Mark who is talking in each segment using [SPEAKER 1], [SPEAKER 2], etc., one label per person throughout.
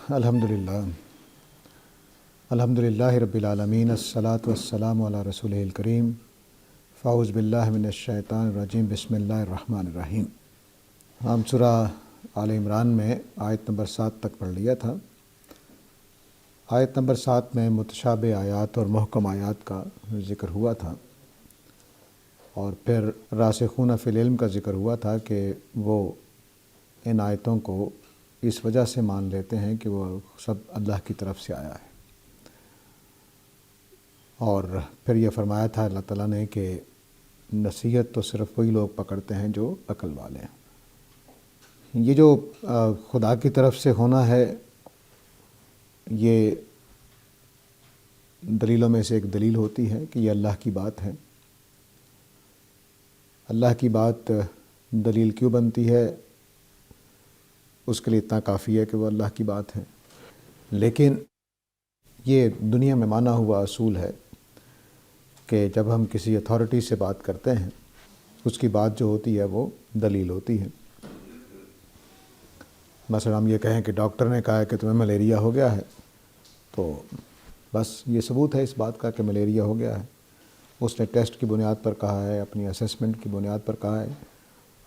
[SPEAKER 1] الحمدللہ الحمدللہ رب العالمین الصلاۃ والسلام علی رسولہ الکریم فاعوذ باللہ من الشیطان الرجیم بسم اللہ الرحمن الرحیم۔ ہم سورہ آل عمران میں آیت نمبر 7 تک پڑھ لیا تھا۔ آیت نمبر 7 میں متشابہ آیات اور محکم آیات کا ذکر ہوا تھا، اور پھر راسخون فی العلم کا ذکر ہوا تھا کہ وہ ان آیتوں کو اس وجہ سے مان لیتے ہیں کہ وہ سب اللہ کی طرف سے آیا ہے، اور پھر یہ فرمایا تھا اللہ تعالیٰ نے کہ نصیحت تو صرف وہی لوگ پکڑتے ہیں جو عقل والے ہیں۔ یہ جو خدا کی طرف سے ہونا ہے، یہ دلیلوں میں سے ایک دلیل ہوتی ہے کہ یہ اللہ کی بات ہے۔ اللہ کی بات دلیل کیوں بنتی ہے؟ اس کے لیے اتنا کافی ہے کہ وہ اللہ کی بات ہے، لیکن یہ دنیا میں مانا ہوا اصول ہے کہ جب ہم کسی اتھارٹی سے بات کرتے ہیں، اس کی بات جو ہوتی ہے وہ دلیل ہوتی ہے۔ مثلا ہم یہ کہیں کہ ڈاکٹر نے کہا ہے کہ تمہیں ملیریا ہو گیا ہے، تو بس یہ ثبوت ہے اس بات کا کہ ملیریا ہو گیا ہے۔ اس نے ٹیسٹ کی بنیاد پر کہا ہے، اپنی اسیسمنٹ کی بنیاد پر کہا ہے۔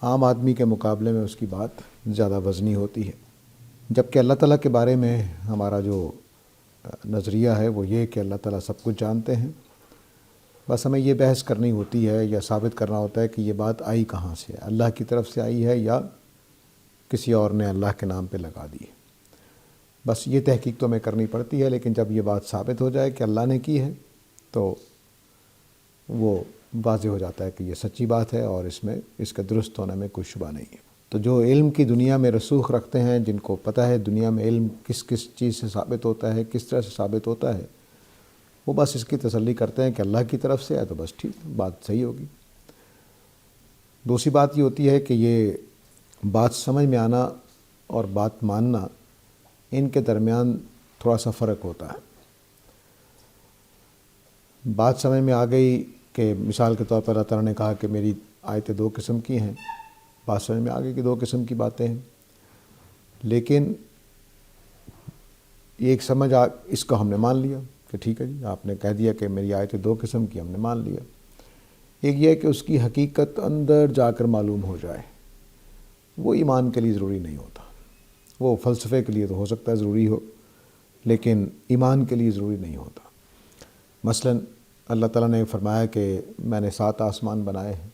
[SPEAKER 1] عام آدمی کے مقابلے میں اس کی بات زیادہ وزنی ہوتی ہے، جبکہ اللہ تعالیٰ کے بارے میں ہمارا جو نظریہ ہے وہ یہ کہ اللہ تعالیٰ سب کچھ جانتے ہیں۔ بس ہمیں یہ بحث کرنی ہوتی ہے یا ثابت کرنا ہوتا ہے کہ یہ بات آئی کہاں سے ہے، اللہ کی طرف سے آئی ہے یا کسی اور نے اللہ کے نام پہ لگا دی ہے۔ بس یہ تحقیق تو ہمیں کرنی پڑتی ہے، لیکن جب یہ بات ثابت ہو جائے کہ اللہ نے کی ہے تو وہ واضح ہو جاتا ہے کہ یہ سچی بات ہے اور اس کے درست ہونے میں کوئی شبہ نہیں ہے۔ تو جو علم کی دنیا میں رسوخ رکھتے ہیں، جن کو پتہ ہے دنیا میں علم کس کس چیز سے ثابت ہوتا ہے، کس طرح سے ثابت ہوتا ہے، وہ بس اس کی تسلی کرتے ہیں کہ اللہ کی طرف سے ہے تو بس ٹھیک، بات صحیح ہوگی۔ دوسری بات یہ ہوتی ہے کہ یہ بات سمجھ میں آنا اور بات ماننا، ان کے درمیان تھوڑا سا فرق ہوتا ہے۔ بات سمجھ میں آ گئی کہ مثال کے طور پر اللہ تعالیٰ نے کہا کہ میری آیتیں 2 قسم کی ہیں، بات سمجھ میں آ گئی کہ 2 قسم کی باتیں ہیں، لیکن ایک اس کو ہم نے مان لیا کہ ٹھیک ہے جی، آپ نے کہہ دیا کہ میری آیتیں 2 قسم کی، ہم نے مان لیا۔ ایک یہ ہے کہ اس کی حقیقت اندر جا کر معلوم ہو جائے، وہ ایمان کے لیے ضروری نہیں ہوتا۔ وہ فلسفے کے لیے تو ہو سکتا ہے ضروری ہو، لیکن ایمان کے لیے ضروری نہیں ہوتا۔ مثلاً اللہ تعالیٰ نے فرمایا کہ میں نے 7 آسمان بنائے ہیں،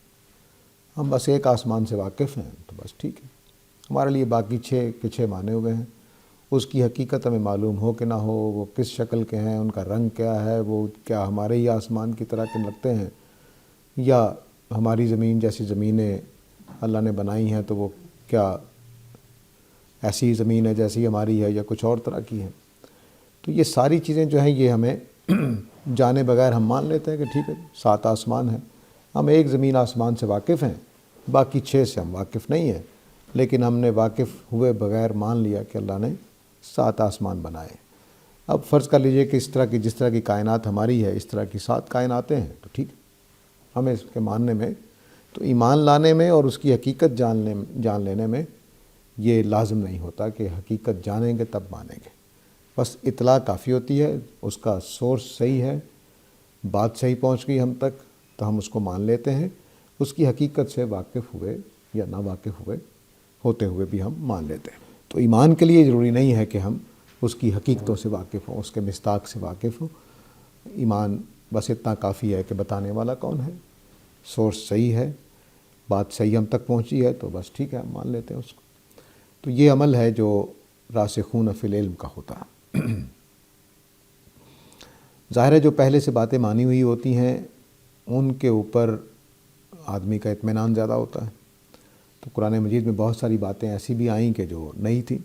[SPEAKER 1] ہم بس ایک آسمان سے واقف ہیں تو بس ٹھیک ہے، ہمارے لیے باقی 6 کے 6 مانے ہوئے ہیں۔ اس کی حقیقت ہمیں معلوم ہو کہ نہ ہو، وہ کس شکل کے ہیں، ان کا رنگ کیا ہے، وہ کیا ہمارے ہی آسمان کی طرح کے لگتے ہیں، یا ہماری زمین جیسی زمینیں اللہ نے بنائی ہیں تو وہ کیا ایسی زمین ہے جیسی ہماری ہے یا کچھ اور طرح کی ہے۔ تو یہ ساری چیزیں جو ہیں یہ ہمیں جانے بغیر ہم مان لیتے ہیں کہ ٹھیک ہے 7 آسمان ہیں، ہم ایک زمین آسمان سے واقف ہیں، باقی 6 سے ہم واقف نہیں ہیں، لیکن ہم نے واقف ہوئے بغیر مان لیا کہ اللہ نے 7 آسمان بنائے۔ اب فرض کر لیجئے کہ جس طرح کی کائنات ہماری ہے، اس طرح کی 7 کائناتیں ہیں، تو ٹھیک ہے، ہمیں اس کے ماننے میں، تو ایمان لانے میں اور اس کی حقیقت جان لینے میں یہ لازم نہیں ہوتا کہ حقیقت جانیں گے تب مانیں گے۔ بس اطلاع کافی ہوتی ہے، اس کا سورس صحیح ہے، بات صحیح پہنچ گئی ہم تک تو ہم اس کو مان لیتے ہیں، اس کی حقیقت سے واقف ہوئے یا نہ واقف ہوتے ہوئے بھی ہم مان لیتے ہیں۔ تو ایمان کے لیے ضروری نہیں ہے کہ ہم اس کی حقیقتوں سے واقف ہوں، اس کے مصداق سے واقف ہوں۔ ایمان بس اتنا کافی ہے کہ بتانے والا کون ہے، سورس صحیح ہے، بات صحیح ہم تک پہنچی ہے تو بس ٹھیک ہے، ہم مان لیتے ہیں اس کو۔ تو یہ عمل ہے جو راسخون فی العلم کا ہوتا ہے۔ ظاہر ہے جو پہلے سے باتیں مانی ہوئی ہوتی ہیں ان کے اوپر آدمی کا اطمینان زیادہ ہوتا ہے۔ تو قرآن مجید میں بہت ساری باتیں ایسی بھی آئیں کہ جو نئی تھیں،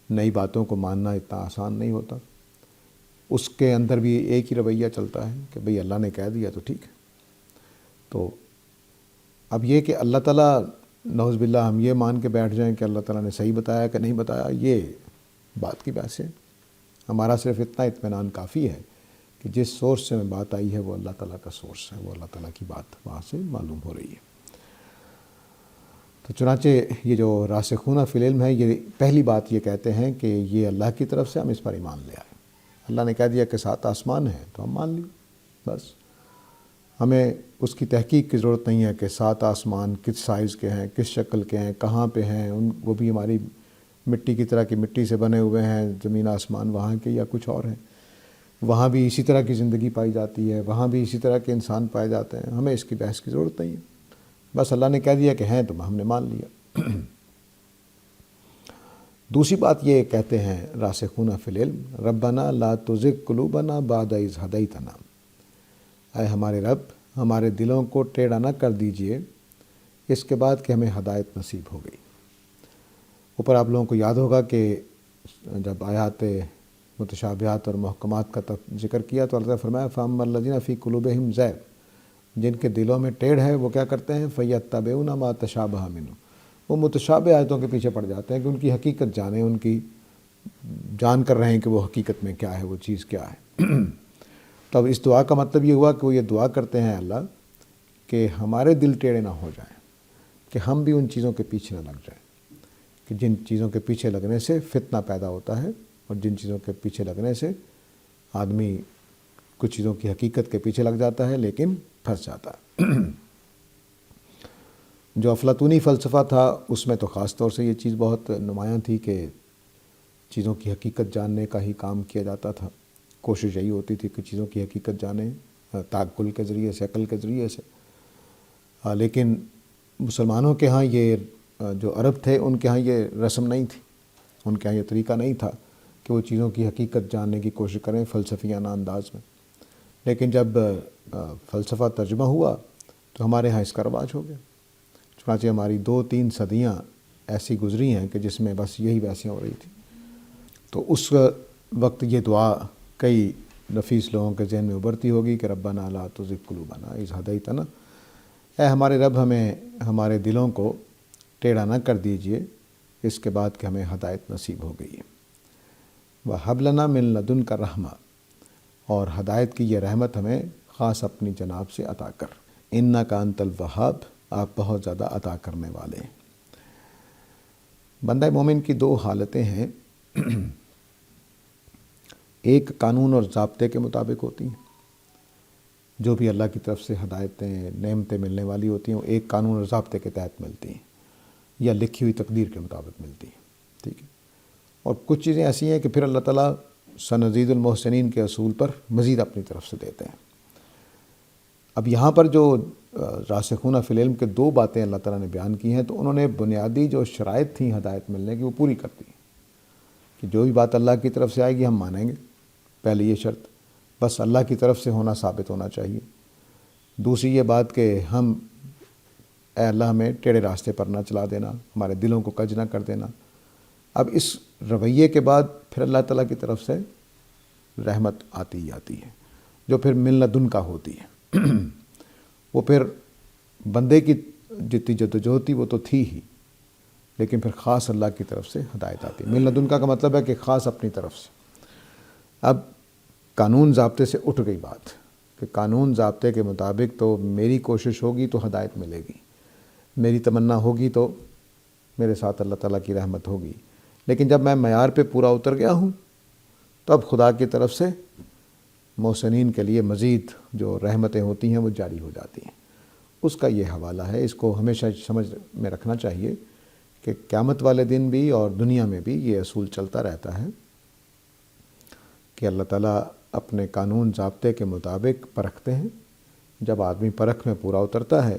[SPEAKER 1] نئی باتوں کو ماننا اتنا آسان نہیں ہوتا، اس کے اندر بھی ایک ہی رویہ چلتا ہے کہ بھئی اللہ نے کہہ دیا تو ٹھیک ہے۔ تو اب یہ کہ اللہ تعالیٰ نعوذ باللہ ہم یہ مان کے بیٹھ جائیں کہ اللہ تعالیٰ نے صحیح بتایا کہ نہیں بتایا، یہ بات کی بحث ہے۔ ہمارا صرف اتنا اطمینان کافی ہے کہ جس سورس سے میں بات آئی ہے وہ اللہ تعالیٰ کا سورس ہے، وہ اللہ تعالیٰ کی بات وہاں سے معلوم ہو رہی ہے۔ تو چنانچہ یہ جو راسخون فی العلم ہے، یہ پہلی بات یہ کہتے ہیں کہ یہ اللہ کی طرف سے، ہم اس پر ایمان لے آئے۔ اللہ نے کہہ دیا کہ 7 آسمان ہیں تو ہم مان لیے، بس ہمیں اس کی تحقیق کی ضرورت نہیں ہے کہ 7 آسمان کس سائز کے ہیں، کس شکل کے ہیں، کہاں پہ ہیں، وہ بھی ہماری مٹی کی طرح کی مٹی سے بنے ہوئے ہیں، زمین آسمان وہاں کے یا کچھ اور ہیں، وہاں بھی اسی طرح کی زندگی پائی جاتی ہے، وہاں بھی اسی طرح کے انسان پائے جاتے ہیں، ہمیں اس کی بحث کی ضرورت نہیں ہے، بس اللہ نے کہہ دیا کہ ہیں تو ہم نے مان لیا۔ دوسری بات یہ کہتے ہیں راسخون فی العلم، ربنا لا تزغ قلوبنا بعد اذ ہدیتنا، اے ہمارے رب ہمارے دلوں کو ٹیڑھا نہ کر دیجئے اس کے بعد کہ ہمیں ہدایت نصیب ہو گئی۔ اوپر آپ لوگوں کو یاد ہوگا کہ جب آیات متشابہات اور محکمات کا ذکر کیا تو اللہ تعالیٰ نے فرمایا فَأَمَّا الَّذِينَ فِي قُلُوبِهِمْ زَيْغٌ، جن کے دلوں میں ٹیڑھ ہے وہ کیا کرتے ہیں، فَيَتَّبِعُونَ مَا تَشَابَهَ مِنْهُ، وہ متشابہ آیتوں کے پیچھے پڑ جاتے ہیں کہ ان کی حقیقت جانیں، ان کی جان کر رہے ہیں کہ وہ حقیقت میں کیا ہے، وہ چیز کیا ہے۔ تو اب اس دعا کا مطلب یہ ہوا کہ وہ یہ دعا کرتے ہیں اللہ کہ ہمارے دل ٹیڑھے نہ ہو جائیں، کہ ہم بھی ان چیزوں کے پیچھے نہ لگ جائیں، کہ جن چیزوں کے پیچھے لگنے سے فتنہ پیدا ہوتا ہے، اور جن چیزوں کے پیچھے لگنے سے آدمی کچھ چیزوں کی حقیقت کے پیچھے لگ جاتا ہے لیکن پھنس جاتا ہے۔ جو افلاطونی فلسفہ تھا اس میں تو خاص طور سے یہ چیز بہت نمایاں تھی کہ چیزوں کی حقیقت جاننے کا ہی کام کیا جاتا تھا، کوشش یہی ہوتی تھی کہ چیزوں کی حقیقت جانیں تعقل کے ذریعے سے، عقل کے ذریعے سے۔ لیکن مسلمانوں کے ہاں یہ جو عرب تھے ان کے ہاں یہ رسم نہیں تھی، ان کے ہاں یہ طریقہ نہیں تھا کہ وہ چیزوں کی حقیقت جاننے کی کوشش کریں فلسفیانہ انداز میں۔ لیکن جب فلسفہ ترجمہ ہوا تو ہمارے ہاں اس کا رواج ہو گیا، چنانچہ ہماری 2-3 صدیاں ایسی گزری ہیں کہ جس میں بس یہی بحثیں ہو رہی تھی۔ تو اس وقت یہ دعا کئی نفیس لوگوں کے ذہن میں ابھرتی ہوگی کہ ربنا لا تزغ قلوبنا اذ ہدیتنا، اے ہمارے رب ہمیں ہمارے دلوں کو ٹیڑھا نہ کر دیجئے اس کے بعد کہ ہمیں ہدایت نصیب ہو گئی ہے۔ وَهَبْ لَنَا مِن لَدُنْكَ رَحْمَةً، اور ہدایت کی یہ رحمت ہمیں خاص اپنی جناب سے عطا کر، إِنَّكَ أَنْتَ الْوَهَّابُ، آپ بہت زیادہ عطا کرنے والے ہیں۔ بندہ مومن کی 2 حالتیں ہیں، ایک قانون اور ضابطے کے مطابق ہوتی ہیں، جو بھی اللہ کی طرف سے ہدایتیں نعمتیں ملنے والی ہوتی ہیں وہ ایک قانون اور ضابطے کے تحت ملتی ہیں یا لکھی ہوئی تقدیر کے مطابق ملتی ہیں، ٹھیک ہے۔ اور کچھ چیزیں ایسی ہیں کہ پھر اللہ تعالیٰ سنزید المحسنین کے اصول پر مزید اپنی طرف سے دیتے ہیں۔ اب یہاں پر جو راسخون فی العلم کے 2 باتیں اللہ تعالیٰ نے بیان کی ہیں تو انہوں نے بنیادی جو شرائط تھیں ہدایت ملنے کی وہ پوری کر دی کہ جو بھی بات اللہ کی طرف سے آئے گی ہم مانیں گے، پہلی یہ شرط، بس اللہ کی طرف سے ہونا ثابت ہونا چاہیے۔ دوسری یہ بات کہ ہم اے اللہ ہمیں ٹیڑھے راستے پر نہ چلا دینا، ہمارے دلوں کو کج نہ کر دینا۔ اب اس رویے کے بعد پھر اللہ تعالیٰ کی طرف سے رحمت آتی ہی آتی ہے جو پھر من لدن کا ہوتی ہے۔ وہ پھر بندے کی جتنی جدوجہد تھی وہ تو تھی ہی، لیکن پھر خاص اللہ کی طرف سے ہدایت آتی ہے۔ من لدن کا مطلب ہے کہ خاص اپنی طرف سے۔ اب قانون ضابطے سے اٹھ گئی بات کہ قانون ضابطے کے مطابق تو میری کوشش ہوگی تو ہدایت ملے گی، میری تمنا ہوگی تو میرے ساتھ اللہ تعالیٰ کی رحمت ہوگی، لیکن جب میں معیار پہ پورا اتر گیا ہوں تو اب خدا کی طرف سے محسنین کے لیے مزید جو رحمتیں ہوتی ہیں وہ جاری ہو جاتی ہیں۔ اس کا یہ حوالہ ہے، اس کو ہمیشہ سمجھ میں رکھنا چاہیے کہ قیامت والے دن بھی اور دنیا میں بھی یہ اصول چلتا رہتا ہے کہ اللہ تعالیٰ اپنے قانون ضابطے کے مطابق پرکھتے ہیں، جب آدمی پرکھ میں پورا اترتا ہے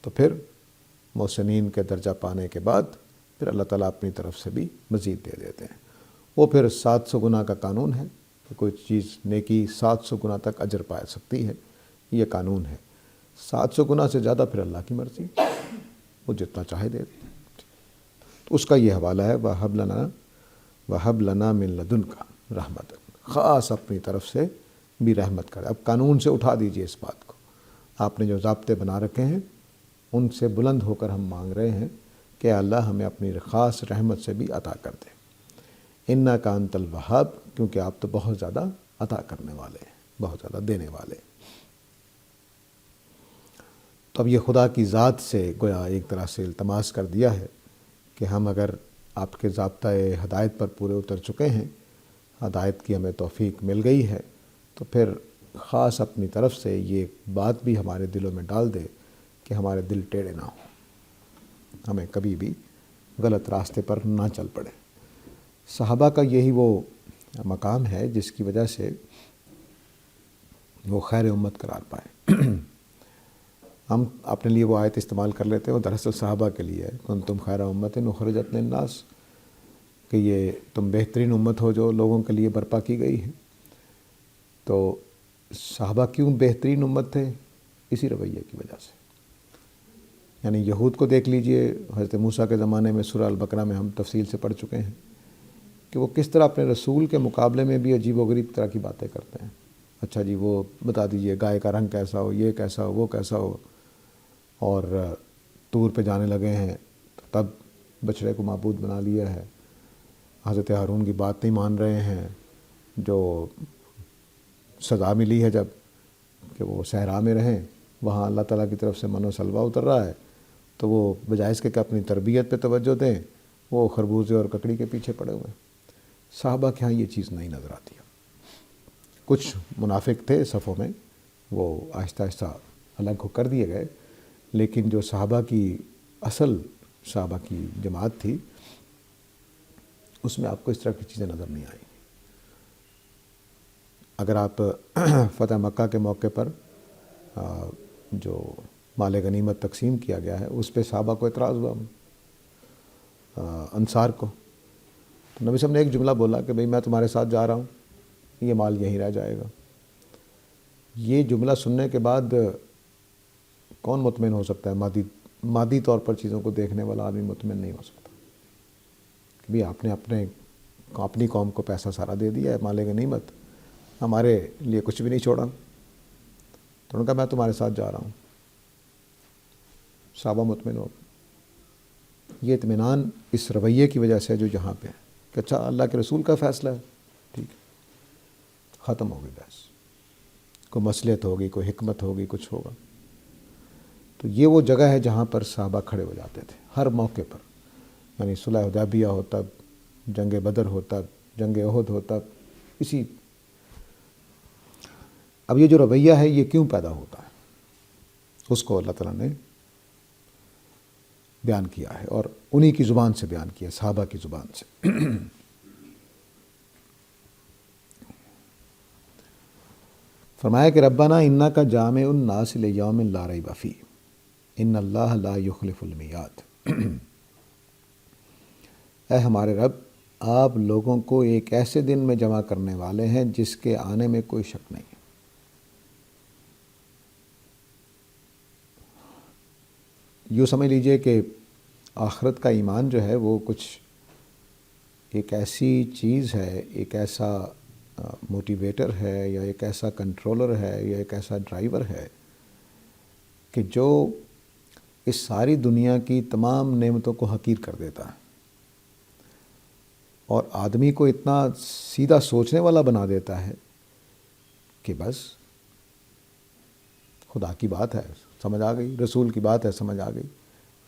[SPEAKER 1] تو پھر محسنین کے درجہ پانے کے بعد پھر اللہ تعالیٰ اپنی طرف سے بھی مزید دے دیتے ہیں۔ وہ پھر 700 گنا کا قانون ہے کہ کوئی چیز نیکی 700 گنا تک اجر پا سکتی ہے، یہ قانون ہے۔ 700 گنا سے زیادہ پھر اللہ کی مرضی، وہ جتنا چاہے دے دے۔ تو اس کا یہ حوالہ ہے وَهَبْ لَنَا مِن لَدُنْكَ رَحْمَةً، خاص اپنی طرف سے بھی رحمت کرے۔ اب قانون سے اٹھا دیجئے اس بات کو، آپ نے جو ضابطے بنا رکھے ہیں ان سے بلند ہو کر ہم مانگ رہے ہیں کہ اللہ ہمیں اپنی خاص رحمت سے بھی عطا کر دے۔ إِنَّكَ أَنْتَ الْوَهَّابُ، کیونکہ آپ تو بہت زیادہ عطا کرنے والے ہیں، بہت زیادہ دینے والے ہیں۔ تو تو اب یہ خدا کی ذات سے گویا ایک طرح سے التماس کر دیا ہے کہ ہم اگر آپ کے ضابطۂ ہدایت پر پورے اتر چکے ہیں، ہدایت کی ہمیں توفیق مل گئی ہے، تو پھر خاص اپنی طرف سے یہ بات بھی ہمارے دلوں میں ڈال دے کہ ہمارے دل ٹیڑھے نہ ہوں، ہمیں کبھی بھی غلط راستے پر نہ چل پڑے۔ صحابہ کا یہی وہ مقام ہے جس کی وجہ سے وہ خیر امت قرار پائے۔ ہم اپنے لیے وہ آیت استعمال کر لیتے ہیں، وہ دراصل صحابہ کے لیے ہے، کنتم خیر امت اخرجت للناس، کہ یہ تم بہترین امت ہو جو لوگوں کے لیے برپا کی گئی ہے۔ تو صحابہ کیوں بہترین امت تھے؟ اسی رویے کی وجہ سے۔ یعنی یہود کو دیکھ لیجئے، حضرت موسیٰ کے زمانے میں سورہ البقرہ میں ہم تفصیل سے پڑھ چکے ہیں کہ وہ کس طرح اپنے رسول کے مقابلے میں بھی عجیب و غریب طرح کی باتیں کرتے ہیں۔ اچھا جی وہ بتا دیجئے گائے کا رنگ کیسا ہو، یہ کیسا ہو، وہ کیسا ہو، اور طور پہ جانے لگے ہیں تو تب بچڑے کو معبود بنا لیا ہے، حضرت ہارون کی بات نہیں مان رہے ہیں، جو سزا ملی ہے جب کہ وہ صحرا میں رہیں، وہاں اللہ تعالیٰ کی طرف سے من و سلوہ اتر رہا ہے، تو وہ بجائے اس کے کہ اپنی تربیت پہ توجہ دیں، وہ خربوزے اور ککڑی کے پیچھے پڑے ہوئے ہیں۔ صحابہ کے ہاں یہ چیز نہیں نظر آتی ہے۔ کچھ منافق تھے صفوں میں، وہ آہستہ آہستہ الگ ہو کر دیے گئے، لیکن جو صحابہ کی اصل صحابہ کی جماعت تھی اس میں آپ کو اس طرح کی چیزیں نظر نہیں آئیں۔ اگر آپ فتح مکہ کے موقع پر جو مال غنیمت تقسیم کیا گیا ہے اس پہ صحابہ کو اعتراض ہوا، انصار کو، تو نبی صلی اللہ علیہ وسلم نے ایک جملہ بولا کہ بھئی میں تمہارے ساتھ جا رہا ہوں، یہ مال یہیں رہ جائے گا۔ یہ جملہ سننے کے بعد کون مطمئن ہو سکتا ہے؟ مادی طور پر چیزوں کو دیکھنے والا آدمی مطمئن نہیں ہو سکتا کہ بھئی آپ نے اپنی قوم کو پیسہ سارا دے دیا ہے، مال غنیمت، ہمارے لیے کچھ بھی نہیں چھوڑا۔ تو انہوں نے کہا میں تمہارے ساتھ جا رہا ہوں۔ صحابہ مطمئن ہو گئے۔ یہ اطمینان اس رویے کی وجہ سے جو یہاں پہ ہے کہ اچھا اللہ کے رسول کا فیصلہ ہے، ٹھیک ہے، ختم ہو گئی بحث، کوئی مصلحت ہوگی، کوئی حکمت ہوگی، کچھ ہوگا۔ تو یہ وہ جگہ ہے جہاں پر صحابہ کھڑے ہو جاتے تھے ہر موقع پر، یعنی صلح حدیبیہ ہو تب، جنگ بدر ہو تب، جنگ احد ہو تب، اسی۔ اب یہ جو رویہ ہے یہ کیوں پیدا ہوتا ہے اس کو اللہ تعالیٰ نے بیان کیا ہے، اور انہی کی زبان سے بیان کیا، صحابہ کی زبان سے۔ فرمایا کہ ربنا انک جامع الناس لیوم لا ریب فیہ ان اللہ لا یخلف المیعاد۔ اے ہمارے رب، آپ لوگوں کو ایک ایسے دن میں جمع کرنے والے ہیں جس کے آنے میں کوئی شک نہیں۔ یوں سمجھ لیجئے کہ آخرت کا ایمان جو ہے وہ کچھ ایک ایسی چیز ہے، ایک ایسا موٹیویٹر ہے، یا ایک ایسا کنٹرولر ہے، یا ایک ایسا ڈرائیور ہے کہ جو اس ساری دنیا کی تمام نعمتوں کو حقیر کر دیتا ہے اور آدمی کو اتنا سیدھا سوچنے والا بنا دیتا ہے کہ بس خدا کی بات ہے سمجھ آ گئی، رسول کی بات ہے سمجھ آ گئی۔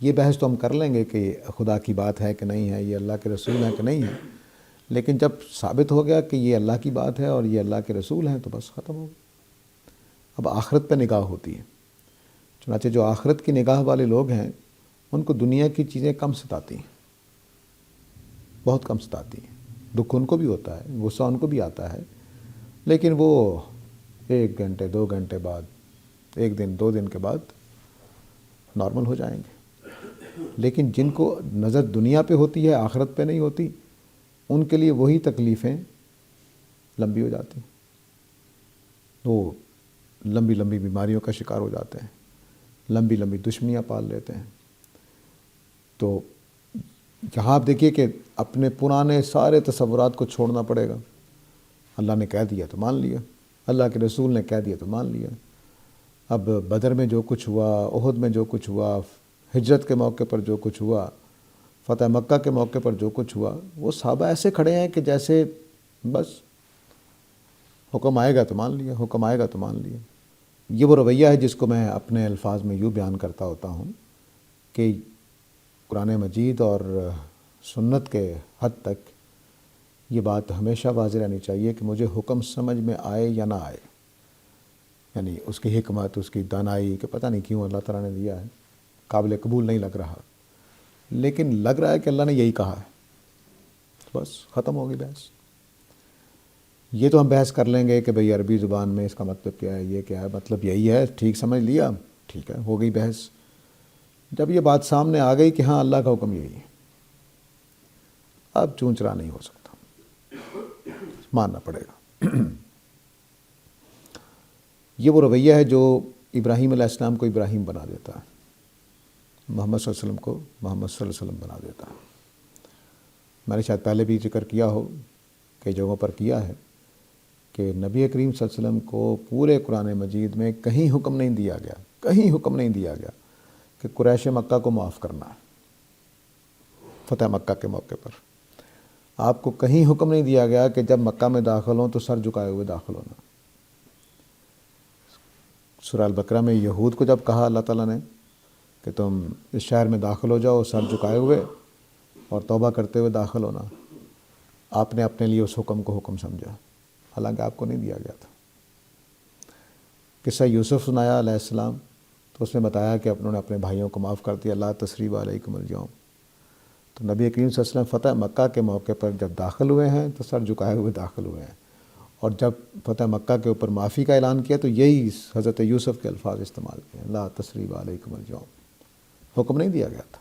[SPEAKER 1] یہ بحث تو ہم کر لیں گے کہ خدا کی بات ہے کہ نہیں ہے، یہ اللہ کے رسول ہے کہ نہیں ہے، لیکن جب ثابت ہو گیا کہ یہ اللہ کی بات ہے اور یہ اللہ کے رسول ہیں تو بس ختم ہو گیا۔ اب آخرت پہ نگاہ ہوتی ہے، چنانچہ جو آخرت کی نگاہ والے لوگ ہیں ان کو دنیا کی چیزیں کم ستاتی ہیں، بہت کم ستاتی ہیں۔ دکھ ان کو بھی ہوتا ہے، غصہ ان کو بھی آتا ہے، لیکن وہ 1 گھنٹے 2 گھنٹے بعد، 1 دن 2 دن کے بعد نارمل ہو جائیں گے۔ لیکن جن کو نظر دنیا پہ ہوتی ہے، آخرت پہ نہیں ہوتی، ان کے لیے وہی تکلیفیں لمبی ہو جاتی ہیں، وہ لمبی لمبی بیماریوں کا شکار ہو جاتے ہیں، لمبی لمبی دشمنیاں پال لیتے ہیں۔ تو یہاں آپ دیکھیے کہ اپنے پرانے سارے تصورات کو چھوڑنا پڑے گا۔ اللہ نے کہہ دیا تو مان لیا، اللہ کے رسول نے کہہ دیا تو مان لیا۔ اب بدر میں جو کچھ ہوا، احد میں جو کچھ ہوا، ہجرت کے موقع پر جو کچھ ہوا، فتح مکہ کے موقع پر جو کچھ ہوا، وہ صحابہ ایسے کھڑے ہیں کہ جیسے بس حکم آئے گا تو مان لیا، حکم آئے گا تو مان لیا۔ یہ وہ رویہ ہے جس کو میں اپنے الفاظ میں یوں بیان کرتا ہوتا ہوں کہ قرآن مجید اور سنت کے حد تک یہ بات ہمیشہ واضح رہنی چاہیے کہ مجھے حکم سمجھ میں آئے یا نہ آئے، یعنی اس کی حکمت، اس کی دانائی کہ پتہ نہیں کیوں اللہ تعالیٰ نے دیا ہے، قابل قبول نہیں لگ رہا، لیکن لگ رہا ہے کہ اللہ نے یہی کہا ہے، بس ختم ہوگی بحث۔ یہ تو ہم بحث کر لیں گے کہ بھئی عربی زبان میں اس کا مطلب کیا ہے، یہ کیا ہے، مطلب یہی ہے، ٹھیک سمجھ لیا، ٹھیک ہے، ہو گئی بحث۔ جب یہ بات سامنے آ گئی کہ ہاں اللہ کا حکم یہی ہے، اب چونچرا نہیں ہو سکتا، ماننا پڑے گا۔ یہ وہ رویہ ہے جو ابراہیم علیہ السلام کو ابراہیم بنا دیتا ہے، محمد صلی اللہ علیہ وسلم کو محمد صلی اللہ علیہ وسلم بنا دیتا ہے۔ میں نے شاید پہلے بھی ذکر کیا ہو، کئی جگہوں پر کیا ہے کہ نبی کریم صلی اللہ علیہ وسلم کو پورے قرآن مجید میں کہیں حکم نہیں دیا گیا، کہیں حکم نہیں دیا گیا کہ قریش مکہ کو معاف کرنا ہے فتح مکہ کے موقع پر۔ آپ کو کہیں حکم نہیں دیا گیا کہ جب مکہ میں داخل ہوں تو سر جھکائے ہوئے داخل ہونا۔ سورہ البقرہ میں یہود کو جب کہا اللہ تعالیٰ نے کہ تم اس شہر میں داخل ہو جاؤ سر جھکائے ہوئے اور توبہ کرتے ہوئے داخل ہونا، آپ نے اپنے لیے اس حکم کو حکم سمجھا، حالانکہ آپ کو نہیں دیا گیا تھا۔ قصہ یوسف سنایا علیہ السلام تو اس میں بتایا کہ انہوں نے اپنے بھائیوں کو معاف کر دیا، لا تثریب علیکم الیوم۔ تو نبی کریم صلی اللہ علیہ وسلم فتح مکہ کے موقع پر جب داخل ہوئے ہیں تو سر جھکائے ہوئے داخل ہوئے ہیں، اور جب فتح مکہ کے اوپر معافی کا اعلان کیا تو یہی حضرت یوسف کے الفاظ استعمال کیے، لا تثریب علیکم الیوم، حکم نہیں دیا گیا تھا۔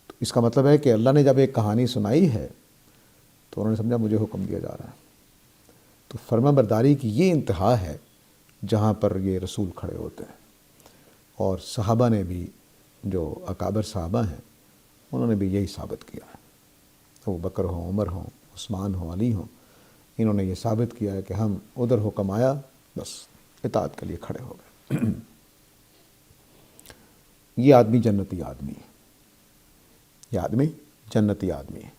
[SPEAKER 1] تو اس کا مطلب ہے کہ اللہ نے جب ایک کہانی سنائی ہے تو انہوں نے سمجھا مجھے حکم دیا جا رہا ہے۔ تو فرما برداری کی یہ انتہا ہے جہاں پر یہ رسول کھڑے ہوتے ہیں، اور صحابہ نے بھی، جو اکابر صحابہ ہیں انہوں نے بھی یہی ثابت کیا ہے، ابو بکر ہوں، عمر ہوں، عثمان ہوں، علی ہوں، انہوں نے یہ ثابت کیا ہے کہ ہم ادھر حکم آیا بس اطاعت کے لیے کھڑے ہو گئے۔ یہ آدمی جنتی آدمی ہے، یہ آدمی جنتی آدمی ہے،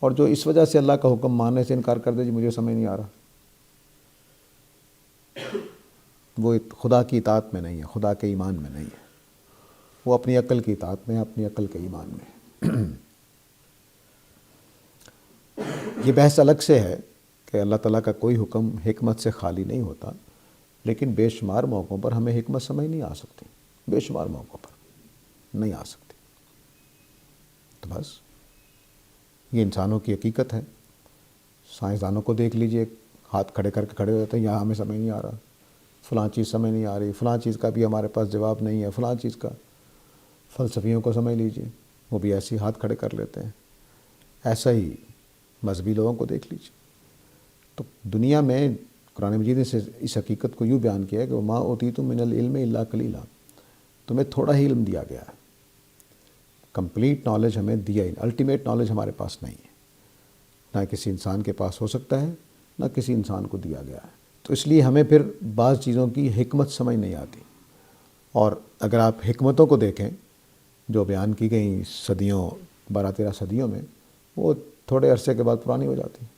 [SPEAKER 1] اور جو اس وجہ سے اللہ کا حکم ماننے سے انکار کر دے جی مجھے سمجھ نہیں آ رہا، وہ خدا کی اطاعت میں نہیں ہے، خدا کے ایمان میں نہیں ہے، وہ اپنی عقل کی اطاعت میں ہے، اپنی عقل کے ایمان میں ہے۔ یہ بحث الگ سے ہے کہ اللہ تعالیٰ کا کوئی حکم حکمت سے خالی نہیں ہوتا، لیکن بے شمار موقعوں پر ہمیں حکمت سمجھ نہیں آ سکتی، بے شمار موقعوں پر نہیں آ سکتی۔ تو بس یہ انسانوں کی حقیقت ہے۔ سائنسدانوں کو دیکھ لیجئے، ہاتھ کھڑے کر کے کھڑے ہو جاتے ہیں، یہاں ہمیں سمجھ نہیں آ رہا، فلاں چیز سمجھ نہیں آ رہی، فلاں چیز کا بھی ہمارے پاس جواب نہیں ہے، فلاں چیز کا۔ فلسفیوں کو سمجھ لیجئے، وہ بھی ایسے ہی ہاتھ کھڑے کر لیتے ہیں۔ ایسا ہی مذہبی لوگوں کو دیکھ لیجئے۔ تو دنیا میں قرآن مجید نے اس حقیقت کو یوں بیان کیا ہے کہ وَمَا أُوتِيتُم مِّنَ الْعِلْمِ إِلَّا قَلِيلًا، تمہیں تھوڑا ہی علم دیا گیا ہے، کمپلیٹ نالج ہمیں دیا ہی، الٹیمیٹ نالج ہمارے پاس نہیں ہے، نہ کسی انسان کے پاس ہو سکتا ہے، نہ کسی انسان کو دیا گیا ہے۔ تو اس لیے ہمیں پھر بعض چیزوں کی حکمت سمجھ نہیں آتی، اور اگر آپ حکمتوں کو دیکھیں جو بیان کی گئیں صدیوں، 12-13 صدیوں میں، وہ تھوڑے عرصے کے بعد پرانی ہو جاتی ہیں،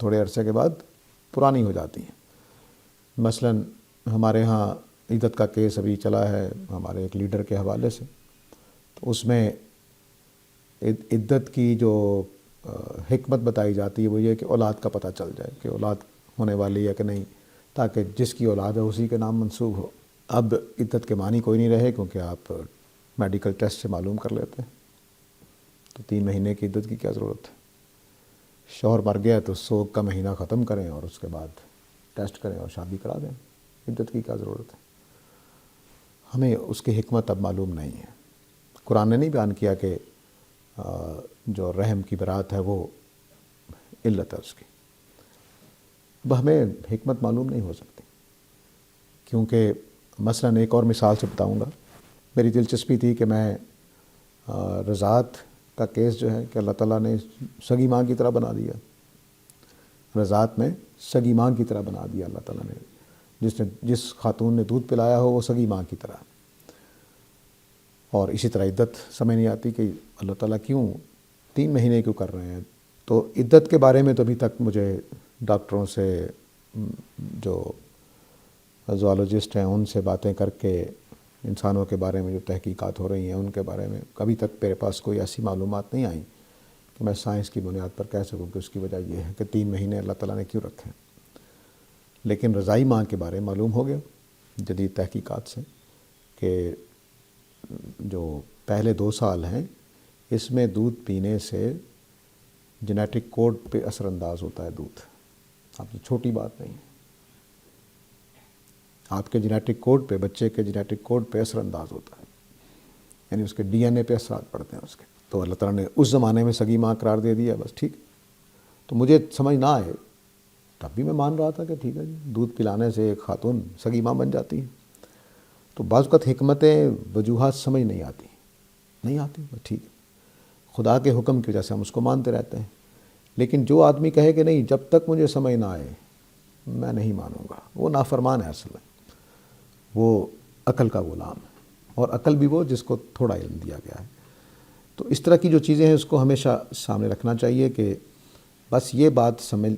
[SPEAKER 1] تھوڑے عرصے کے بعد پرانی ہو جاتی ہیں۔ مثلا ہمارے ہاں عدت کا کیس ابھی چلا ہے ہمارے ایک لیڈر کے حوالے سے، تو اس میں عدت کی جو حکمت بتائی جاتی ہے وہ یہ کہ اولاد کا پتہ چل جائے کہ اولاد ہونے والی ہے کہ نہیں، تاکہ جس کی اولاد ہے اسی کے نام منسوب ہو۔ اب عدت کے معنی کوئی نہیں رہے، کیونکہ آپ میڈیکل ٹیسٹ سے معلوم کر لیتے ہیں، تو 3 مہینے کی عدت کی کیا ضرورت ہے؟ شوہر مر گیا تو سوگ کا مہینہ ختم کریں اور اس کے بعد ٹیسٹ کریں اور شادی کرا دیں، عدت کی کیا ضرورت ہے؟ ہمیں اس کی حکمت اب معلوم نہیں ہے۔ قرآن نے نہیں بیان کیا کہ جو رحم کی برات ہے وہ علت ہے اس کی، وہ ہمیں حکمت معلوم نہیں ہو سکتی، کیونکہ مثلا ایک اور مثال سے بتاؤں گا۔ میری دلچسپی تھی کہ میں رضاعت کا کیس جو ہے کہ اللہ تعالیٰ نے سگی ماں کی طرح بنا دیا، رضاعت میں سگی ماں کی طرح بنا دیا اللہ تعالیٰ نے، جس خاتون نے دودھ پلایا ہو وہ سگی ماں کی طرح۔ اور اسی طرح عدت سمجھ نہیں آتی کہ اللہ تعالیٰ کیوں 3 مہینے کیوں کر رہے ہیں۔ تو عدت کے بارے میں تو ابھی تک مجھے ڈاکٹروں سے جو زوالوجسٹ ہیں ان سے باتیں کر کے انسانوں کے بارے میں جو تحقیقات ہو رہی ہیں ان کے بارے میں کبھی تک میرے پاس کوئی ایسی معلومات نہیں آئیں کہ میں سائنس کی بنیاد پر کہہ سکوں کہ اس کی وجہ یہ ہے کہ 3 مہینے اللہ تعالیٰ نے کیوں رکھے ہیں. لیکن رضاعی ماں کے بارے میں معلوم ہو گیا جدید تحقیقات سے کہ جو پہلے 2 سال ہیں اس میں دودھ پینے سے جینیٹک کوڈ پہ اثر انداز ہوتا ہے دودھ. اب یہ چھوٹی بات نہیں ہے. آپ کے جینیٹک کوڈ پہ، بچے کے جینیٹک کوڈ پہ اثر انداز ہوتا ہے، یعنی اس کے ڈی این اے پہ اثرات پڑتے ہیں اس کے. تو اللہ تعالیٰ نے اس زمانے میں سگی ماں قرار دے دیا، بس ٹھیک. تو مجھے سمجھ نہ آئے تب بھی میں مان رہا تھا کہ ٹھیک ہے جی، دودھ پلانے سے ایک خاتون سگی ماں بن جاتی ہے. تو بعض اوقات حکمتیں، وجوہات سمجھ نہیں آتی، بس ٹھیک ہے. خدا کے حکم کی وجہ سے ہم اس کو مانتے رہتے ہیں. لیکن جو آدمی کہے کہ نہیں جب تک مجھے سمجھ نہ آئے میں نہیں مانوں گا، وہ نافرمان ہے اصل میں، وہ عقل کا غلام ہے. اور عقل بھی وہ جس کو تھوڑا علم دیا گیا ہے. تو اس طرح کی جو چیزیں ہیں اس کو ہمیشہ سامنے رکھنا چاہیے کہ بس یہ بات سمجھ،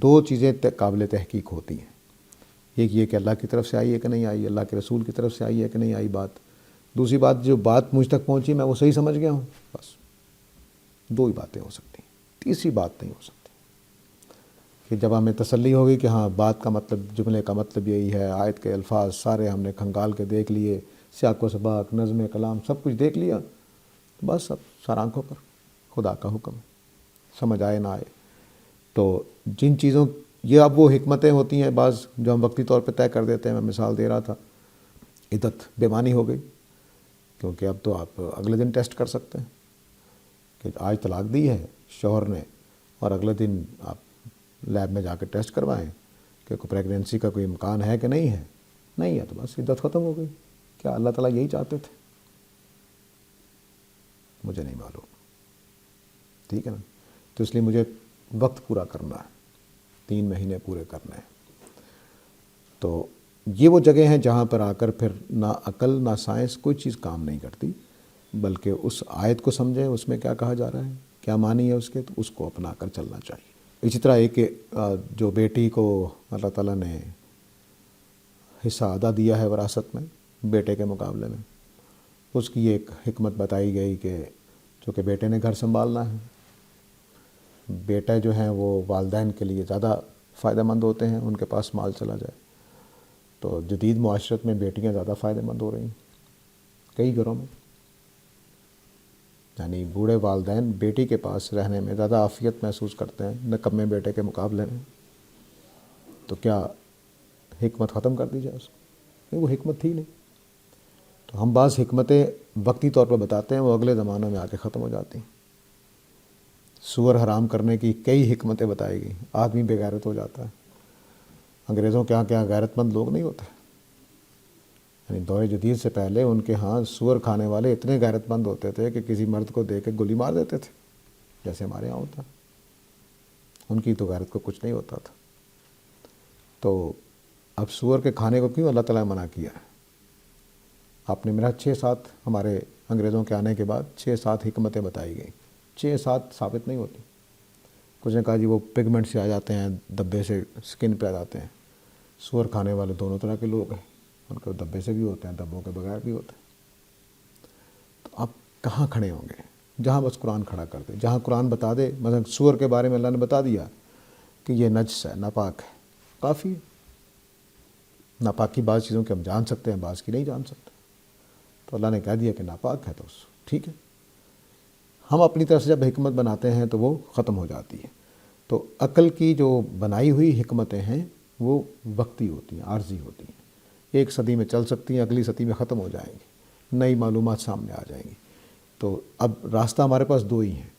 [SPEAKER 1] 2 چیزیں قابل تحقیق ہوتی ہیں. ایک یہ کہ اللہ کی طرف سے آئی ہے کہ نہیں آئی، اللہ کے رسول کی طرف سے آئی ہے کہ نہیں آئی بات. دوسری بات، جو بات مجھ تک پہنچی میں وہ صحیح سمجھ گیا ہوں. بس 2 ہی باتیں ہو سکتی ہیں، تیسری بات نہیں ہو سکتی. کہ جب ہمیں تسلی ہوگی کہ ہاں بات کا مطلب، جملے کا مطلب یہی ہے، آیت کے الفاظ سارے ہم نے کھنگال کے دیکھ لیے، سیاق و سباق، نظم کلام سب کچھ دیکھ لیا، بس اب سر آنکھوں پر خدا کا حکم ہے، سمجھ آئے نہ آئے. تو جن چیزوں، یہ اب وہ حکمتیں ہوتی ہیں بعض جو ہم وقتی طور پہ طے کر دیتے ہیں. میں مثال دے رہا تھا، عدت بے معنی ہو گئی، کیونکہ اب تو آپ اگلے دن ٹیسٹ کر سکتے ہیں کہ آج طلاق دی ہے شوہر نے، اور اگلے دن آپ لیب میں جا کے ٹیسٹ کروائیں کہ کوئی پریگنینسی کا کوئی امکان ہے کہ نہیں ہے. نہیں ہے تو بس عدت ختم ہو گئی. کیا اللہ تعالیٰ یہی چاہتے تھے؟ مجھے نہیں معلوم. ٹھیک ہے نا. تو اس لیے مجھے وقت پورا کرنا ہے، 3 مہینے پورے کرنے ہیں. تو یہ وہ جگہ ہیں جہاں پر آ کر پھر نہ عقل نہ سائنس کوئی چیز کام نہیں کرتی، بلکہ اس آیت کو سمجھیں اس میں کیا کہا جا رہا ہے، کیا معنی ہے اس کے، تو اس کو اپنا کر چلنا چاہیے. اسی طرح ایک جو بیٹی کو اللہ تعالیٰ نے حصہ ادا دیا ہے وراثت میں بیٹے کے مقابلے میں، اس کی ایک حکمت بتائی گئی کہ چونکہ بیٹے نے گھر سنبھالنا ہے، بیٹے جو ہیں وہ والدین کے لیے زیادہ فائدہ مند ہوتے ہیں، ان کے پاس مال چلا جائے. تو جدید معاشرت میں بیٹیاں زیادہ فائدہ مند ہو رہی ہیں کئی گھروں میں. یعنی بوڑھے والدین بیٹی کے پاس رہنے میں زیادہ عافیت محسوس کرتے ہیں نکمے بیٹے کے مقابلے میں. تو کیا حکمت ختم کر دی جائے اس کو؟ نہیں، وہ حکمت تھی نہیں. تو ہم بعض حکمتیں وقتی طور پر بتاتے ہیں، وہ اگلے زمانوں میں آ کے ختم ہو جاتی ہیں. سور حرام کرنے کی کئی حکمتیں بتائی گئی، آدمی بے غیرت ہو جاتا ہے. انگریزوں کے یہاں غیرت مند لوگ نہیں ہوتے، یعنی دور جدید سے پہلے ان کے ہاں سور کھانے والے اتنے غیرت مند ہوتے تھے کہ کسی مرد کو دے کے گولی مار دیتے تھے، جیسے ہمارے یہاں ہوتا. ان کی تو غیرت کو کچھ نہیں ہوتا تھا. تو اب سور کے کھانے کو کیوں اللہ تعالیٰ نے منع کیا ہے؟ آپ نے میرا 6-7 ہمارے انگریزوں کے آنے کے بعد 6-7 حکمتیں بتائی گئیں. 6-7 ثابت نہیں ہوتی. کچھ نے کہا جی وہ پگمنٹ سے آ جاتے ہیں، دبے سے سکن پہ آ جاتے ہیں. سور کھانے والے دونوں طرح کے لوگ ہیں، ان کو دبے سے بھی ہوتے ہیں، دبوں کے بغیر بھی ہوتے ہیں. تو آپ کہاں کھڑے ہوں گے؟ جہاں بس قرآن کھڑا کر دے، جہاں قرآن بتا دے. مثلا سور کے بارے میں اللہ نے بتا دیا کہ یہ نجس ہے، ناپاک ہے، کافی ہے. ناپاکی بعض چیزوں کے ہم جان سکتے ہیں، بعض کی نہیں جان سکتے. تو اللہ نے کہہ دیا کہ ناپاک ہے تو ٹھیک ہے. ہم اپنی طرف سے جب حکمت بناتے ہیں تو وہ ختم ہو جاتی ہے. تو عقل کی جو بنائی ہوئی حکمتیں ہیں وہ وقتی ہوتی ہیں، عارضی ہوتی ہیں. 1 صدی میں چل سکتی ہیں، اگلی صدی میں ختم ہو جائیں گی، نئی معلومات سامنے آ جائیں گی. تو اب راستہ ہمارے پاس 2 ہی ہیں،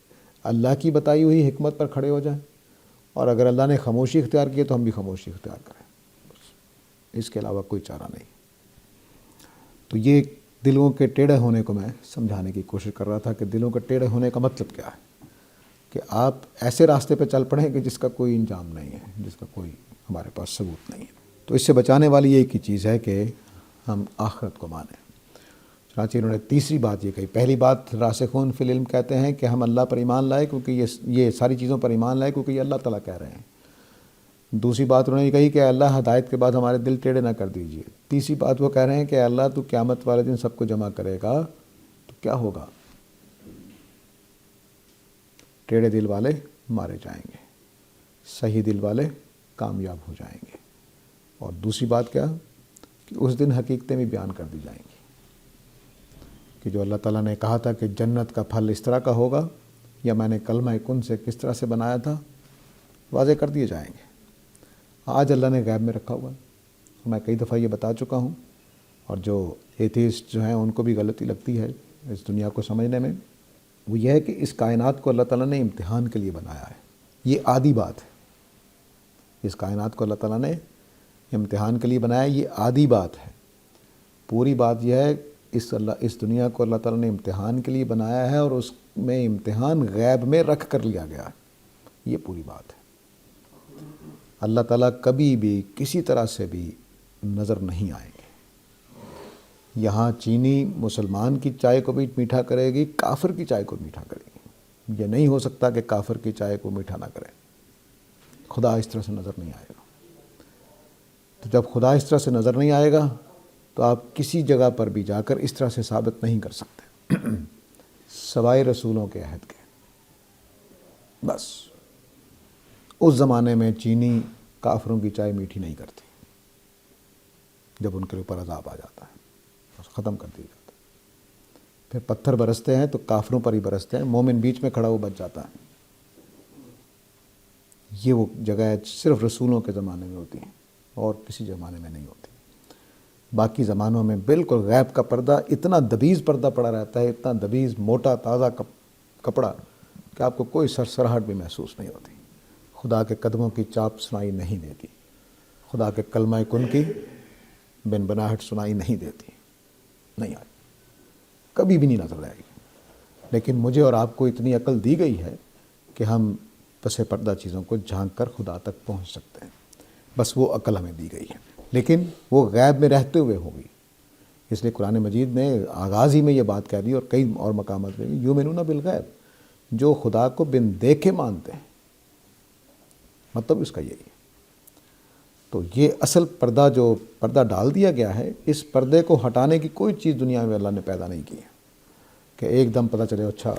[SPEAKER 1] اللہ کی بتائی ہوئی حکمت پر کھڑے ہو جائیں، اور اگر اللہ نے خاموشی اختیار کی تو ہم بھی خاموشی اختیار کریں. اس کے علاوہ کوئی چارہ نہیں. تو یہ دلوں کے ٹیڑھے ہونے کو میں سمجھانے کی کوشش کر رہا تھا کہ دلوں کے ٹیڑھے ہونے کا مطلب کیا ہے، کہ آپ ایسے راستے پہ چل پڑیں کہ جس کا کوئی انجام نہیں ہے، جس کا کوئی ہمارے پاس ثبوت نہیں ہے. تو اس سے بچانے والی ایک ہی چیز ہے کہ ہم آخرت کو مانیں. چنانچہ انہوں نے تیسری بات یہ کہی. پہلی بات راسخون فی العلم کہتے ہیں کہ ہم اللہ پر ایمان لائے، کیونکہ یہ ساری چیزوں پر ایمان لائے کیونکہ یہ اللہ تعالیٰ کہہ رہے ہیں. دوسری بات انہوں نے یہ کہی کہ اللہ ہدایت کے بعد ہمارے دل ٹیڑھے نہ کر دیجیے۔ تیسری بات وہ کہہ رہے ہیں کہ اللہ تو قیامت والے دن سب کو جمع کرے گا تو کیا ہوگا؟ ٹیڑھے دل والے مارے جائیں گے، صحیح دل والے کامیاب ہو جائیں گے۔ اور دوسری بات کیا کہ اس دن حقیقتیں بھی بیان کر دی جائیں گی کہ جو اللہ تعالیٰ نے کہا تھا کہ جنت کا پھل اس طرح کا ہوگا، یا میں نے کلمہ کن سے کس طرح سے بنایا تھا، واضح کر دیے جائیں گے۔ آج اللہ نے غیب میں رکھا ہوا ہے، میں کئی دفعہ یہ بتا چکا ہوں، اور جو ایتھیسٹ جو ہیں ان کو بھی غلطی لگتی ہے اس دنیا کو سمجھنے میں، وہ یہ ہے کہ اس کائنات کو اللہ تعالیٰ نے امتحان کے لیے بنایا ہے۔ یہ عادی بات ہے، اس کائنات کو اللہ تعالیٰ نے امتحان کے لیے بنایا ہے، یہ عادی بات ہے۔ پوری بات یہ ہے اس دنیا کو اللہ تعالیٰ نے امتحان کے لیے بنایا ہے، اور اس میں امتحان غیب میں رکھ کر لیا گیا ہے، یہ پوری بات ہے۔ اللہ تعالیٰ کبھی بھی کسی طرح سے بھی نظر نہیں آئیں گے۔ یہاں چینی مسلمان کی چائے کو بھی میٹھا کرے گی، کافر کی چائے کو میٹھا کرے گی۔ یہ نہیں ہو سکتا کہ کافر کی چائے کو میٹھا نہ کرے۔ خدا اس طرح سے نظر نہیں آئے گا۔ تو جب خدا اس طرح سے نظر نہیں آئے گا تو آپ کسی جگہ پر بھی جا کر اس طرح سے ثابت نہیں کر سکتے سوائے رسولوں کے عہد کے۔ بس اس زمانے میں چینی کافروں کی چائے میٹھی نہیں کرتی، جب ان کے اوپر عذاب آ جاتا ہے بس ختم کر دیا جاتا ہے۔ پھر پتھر برستے ہیں تو کافروں پر ہی برستے ہیں، مومن بیچ میں کھڑا ہو بچ جاتا ہے۔ یہ وہ جگہ صرف رسولوں کے زمانے میں ہوتی ہیں اور کسی زمانے میں نہیں ہوتی۔ باقی زمانوں میں بالکل غیب کا پردہ، اتنا دبیز پردہ پڑا رہتا ہے، اتنا دبیز موٹا تازہ کپڑا کہ آپ کو کوئی سرسراہٹ بھی محسوس نہیں ہوتی۔ خدا کے قدموں کی چاپ سنائی نہیں دیتی، خدا کے کلمہ کن کی بن بناہٹ سنائی نہیں دیتی، نہیں آئی، کبھی بھی نہیں نظر آئے گی۔ لیکن مجھے اور آپ کو اتنی عقل دی گئی ہے کہ ہم پس پردہ چیزوں کو جھانک کر خدا تک پہنچ سکتے ہیں، بس وہ عقل ہمیں دی گئی ہے، لیکن وہ غیب میں رہتے ہوئے ہوگی۔ اس لیے قرآن مجید نے آغاز ہی میں یہ بات کہہ دی، اور کئی اور مقامات میں بھی، یؤمنون بالغیب، جو خدا کو بن دیکھے مانتے ہیں، مطلب اس کا یہی ہے۔ تو یہ اصل پردہ جو پردہ ڈال دیا گیا ہے، اس پردے کو ہٹانے کی کوئی چیز دنیا میں اللہ نے پیدا نہیں کی ہے کہ ایک دم پتہ چلے اچھا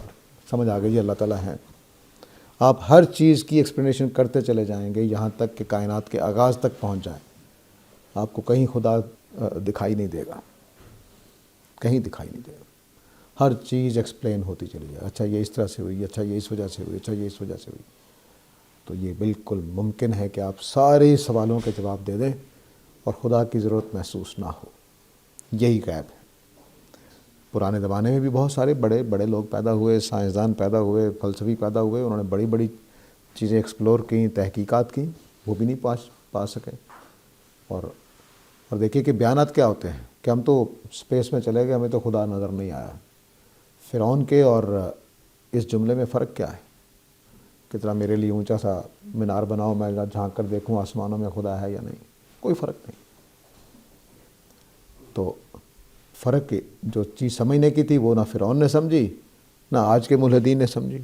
[SPEAKER 1] سمجھ آ گئی اللہ تعالیٰ ہے۔ آپ ہر چیز کی ایکسپلینیشن کرتے چلے جائیں گے یہاں تک کہ کائنات کے آغاز تک پہنچ جائیں، آپ کو کہیں خدا دکھائی نہیں دے گا، کہیں دکھائی نہیں دے گا۔ ہر چیز ایکسپلین ہوتی چلی جائے، اچھا یہ اس طرح سے ہوئی، اچھا یہ اس وجہ سے ہوئی، اچھا یہ اس وجہ سے ہوئی۔ تو یہ بالکل ممکن ہے کہ آپ سارے سوالوں کے جواب دے دیں اور خدا کی ضرورت محسوس نہ ہو۔ یہی غیب ہے۔ پرانے زمانے میں بھی بہت سارے بڑے بڑے لوگ پیدا ہوئے، سائنسدان پیدا ہوئے، فلسفی پیدا ہوئے، انہوں نے بڑی بڑی چیزیں ایکسپلور کی، تحقیقات کی، وہ بھی نہیں پا سکے۔ اور دیکھیے کہ بیانات کیا ہوتے ہیں کہ ہم تو اسپیس میں چلے گئے، ہمیں تو خدا نظر نہیں آیا۔ فرعون کے اور اس جملے میں فرق کیا ہے؟ کتنا میرے لیے اونچا سا مینار بناؤ، میں جھانک کر دیکھوں آسمانوں میں خدا ہے یا نہیں، کوئی فرق نہیں۔ تو فرق جو چیز سمجھنے کی تھی وہ نہ فرعون نے سمجھی، نہ آج کے ملحدین نے سمجھی،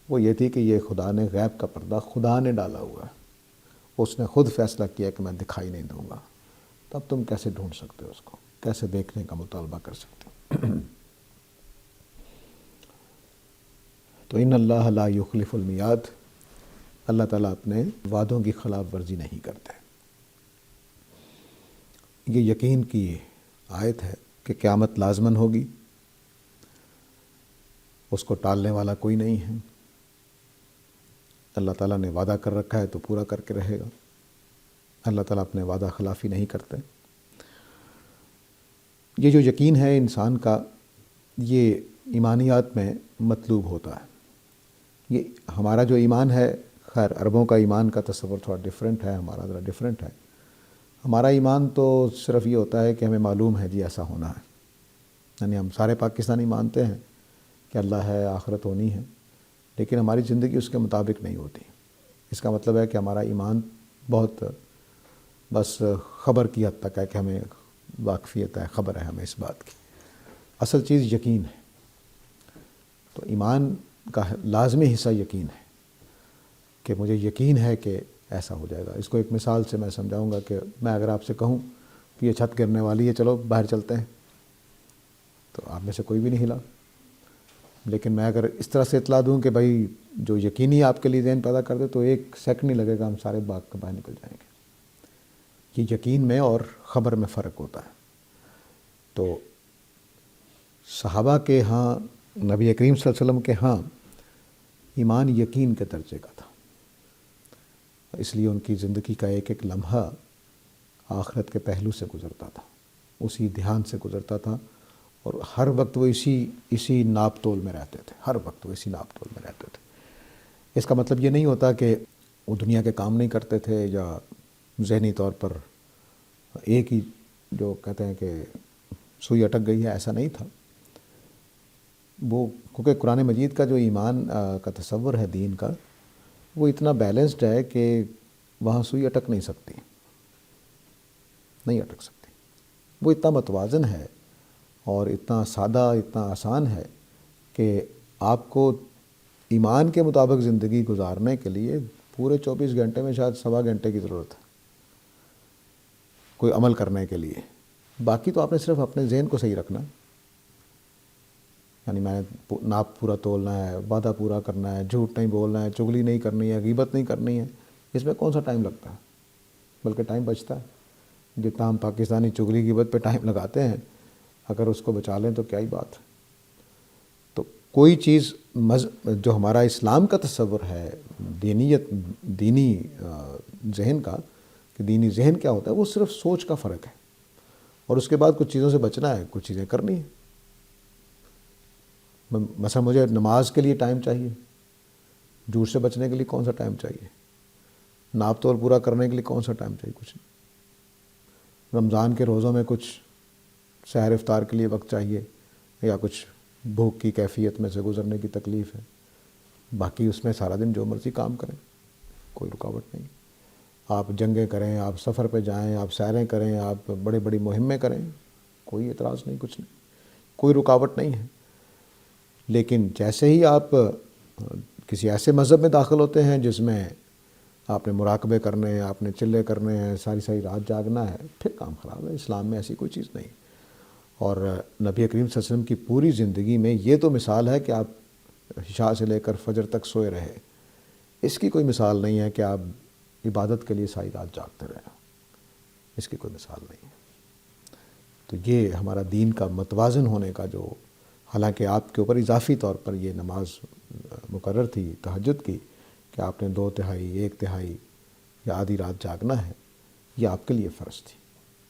[SPEAKER 1] وہ یہ تھی کہ یہ خدا نے غیب کا پردہ خدا نے ڈالا ہوا ہے، اس نے خود فیصلہ کیا کہ میں دکھائی نہیں دوں گا۔ تب تم کیسے ڈھونڈ سکتے ہو اس کو، کیسے دیکھنے کا مطالبہ کر سکتے ہو؟ تو ان اللہ لا یخلف المیعاد، اللہ تعالیٰ اپنے وعدوں کی خلاف ورزی نہیں کرتے۔ یہ یقین کی آیت ہے کہ قیامت لازماً ہوگی، اس کو ٹالنے والا کوئی نہیں ہے۔ اللہ تعالیٰ نے وعدہ کر رکھا ہے تو پورا کر کے رہے گا، اللہ تعالیٰ اپنے وعدہ خلافی نہیں کرتے۔ یہ جو یقین ہے انسان کا، یہ ایمانیات میں مطلوب ہوتا ہے۔ یہ ہمارا جو ایمان ہے، خیر عربوں کا ایمان کا تصور تھوڑا ڈیفرنٹ ہے، ہمارا ذرا ڈیفرنٹ ہے۔ ہمارا ایمان تو صرف یہ ہوتا ہے کہ ہمیں معلوم ہے جی ایسا ہونا ہے، یعنی ہم سارے پاکستانی مانتے ہیں کہ اللہ ہے، آخرت ہونی ہے، لیکن ہماری زندگی اس کے مطابق نہیں ہوتی۔ اس کا مطلب ہے کہ ہمارا ایمان بہت بس خبر کی حد تک ہے کہ ہمیں واقفیت ہے، خبر ہے ہمیں اس بات کی۔ اصل چیز یقین ہے۔ تو ایمان کا لازمی حصہ یقین ہے کہ مجھے یقین ہے کہ ایسا ہو جائے گا. اس کو ایک مثال سے میں سمجھاؤں گا کہ میں اگر آپ سے کہوں کہ یہ چھت گرنے والی ہے، چلو باہر چلتے ہیں، تو آپ میں سے کوئی بھی نہیں ہلا. لیکن میں اگر اس طرح سے اطلاع دوں کہ بھائی جو یقینی آپ کے لیے ذہن پیدا کر دے، تو ایک سیکنڈ نہیں لگے گا، ہم سارے باغ کے باہر نکل جائیں گے. یہ یقین میں اور خبر میں فرق ہوتا ہے. تو صحابہ کے ہاں، نبی کریم صلی اللہ علیہ وسلم کے ہاں ایمان یقین کے درجے کا تھا. اس لیے ان کی زندگی کا ایک ایک لمحہ آخرت کے پہلو سے گزرتا تھا، اسی دھیان سے گزرتا تھا، اور ہر وقت وہ اسی ناپ تول میں رہتے تھے. ہر وقت وہ اسی ناپ تول میں رہتے تھے. اس کا مطلب یہ نہیں ہوتا کہ وہ دنیا کے کام نہیں کرتے تھے یا ذہنی طور پر ایک ہی جو کہتے ہیں کہ سوئی اٹک گئی ہے، ایسا نہیں تھا. وہ کیونکہ قرآن مجید کا جو ایمان کا تصور ہے دین کا، وہ اتنا بیلنسڈ ہے کہ وہاں سوئی اٹک نہیں سکتی، نہیں اٹک سکتی. وہ اتنا متوازن ہے اور اتنا سادہ، اتنا آسان ہے کہ آپ کو ایمان کے مطابق زندگی گزارنے کے لیے پورے 24 گھنٹے میں شاید 1.25 گھنٹے کی ضرورت ہے کوئی عمل کرنے کے لیے. باقی تو آپ نے صرف اپنے ذہن کو صحیح رکھنا، یعنی میں نے ناپ پورا تولنا ہے، وعدہ پورا کرنا ہے، جھوٹ نہیں بولنا ہے، چغلی نہیں کرنی ہے، غیبت نہیں کرنی ہے. اس میں کون سا ٹائم لگتا ہے؟ بلکہ ٹائم بچتا ہے. جتنا ہم پاکستانی چغلی غیبت پہ ٹائم لگاتے ہیں، اگر اس کو بچا لیں تو کیا ہی بات ہے. تو کوئی چیز جو ہمارا اسلام کا تصور ہے دینی ذہن کا، کہ دینی ذہن کیا ہوتا ہے، وہ صرف سوچ کا فرق ہے. اور اس کے بعد کچھ چیزوں سے بچنا ہے، کچھ چیزیں کرنی ہیں. مثلا مجھے نماز کے لیے ٹائم چاہیے، جھوٹ سے بچنے کے لیے کون سا ٹائم چاہیے؟ ناپ تول پورا کرنے کے لیے کون سا ٹائم چاہیے؟ کچھ نہیں. رمضان کے روزوں میں کچھ سحر افطار کے لیے وقت چاہیے، یا کچھ بھوک کی کیفیت میں سے گزرنے کی تکلیف ہے. باقی اس میں سارا دن جو مرضی کام کریں، کوئی رکاوٹ نہیں. آپ جنگیں کریں، آپ سفر پہ جائیں، آپ سیریں کریں، آپ بڑی بڑی مہمیں کریں، کوئی اعتراض نہیں، کچھ نہیں، کوئی رکاوٹ نہیں ہے. لیکن جیسے ہی آپ کسی ایسے مذہب میں داخل ہوتے ہیں جس میں آپ نے مراقبے کرنے ہیں، آپ نے چلے کرنے ہیں، ساری رات جاگنا ہے، پھر کام خراب ہے. اسلام میں ایسی کوئی چیز نہیں. اور نبی کریم صلی اللہ علیہ وسلم کی پوری زندگی میں یہ تو مثال ہے کہ آپ عشاء سے لے کر فجر تک سوئے رہے. اس کی کوئی مثال نہیں ہے کہ آپ عبادت کے لیے ساری رات جاگتے رہے. اس کی کوئی مثال نہیں ہے. تو یہ ہمارا دین کا متوازن ہونے کا جو، حالانکہ آپ کے اوپر اضافی طور پر یہ نماز مقرر تھی تہجد کی کہ آپ نے 2/3، 1/3 یا آدھی رات جاگنا ہے، یہ آپ کے لیے فرض تھی،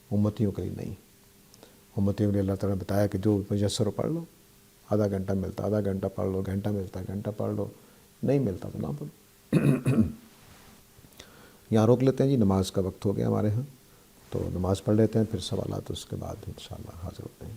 [SPEAKER 1] امتیوں کے لیے نہیں. امتیوں کے لیے اللہ تعالیٰ نے بتایا کہ جو میسر ہو پڑھ لو، آدھا گھنٹہ ملتا آدھا گھنٹہ پڑھ لو، گھنٹہ ملتا گھنٹہ پڑھ لو، نہیں ملتا تو نہ پڑھو. یہاں روک لیتے ہیں جی، نماز کا وقت ہو گیا ہمارے ہاں، تو نماز پڑھ لیتے ہیں، پھر سوالات اس کے بعد انشاءاللہ حاضر ہوتے ہیں.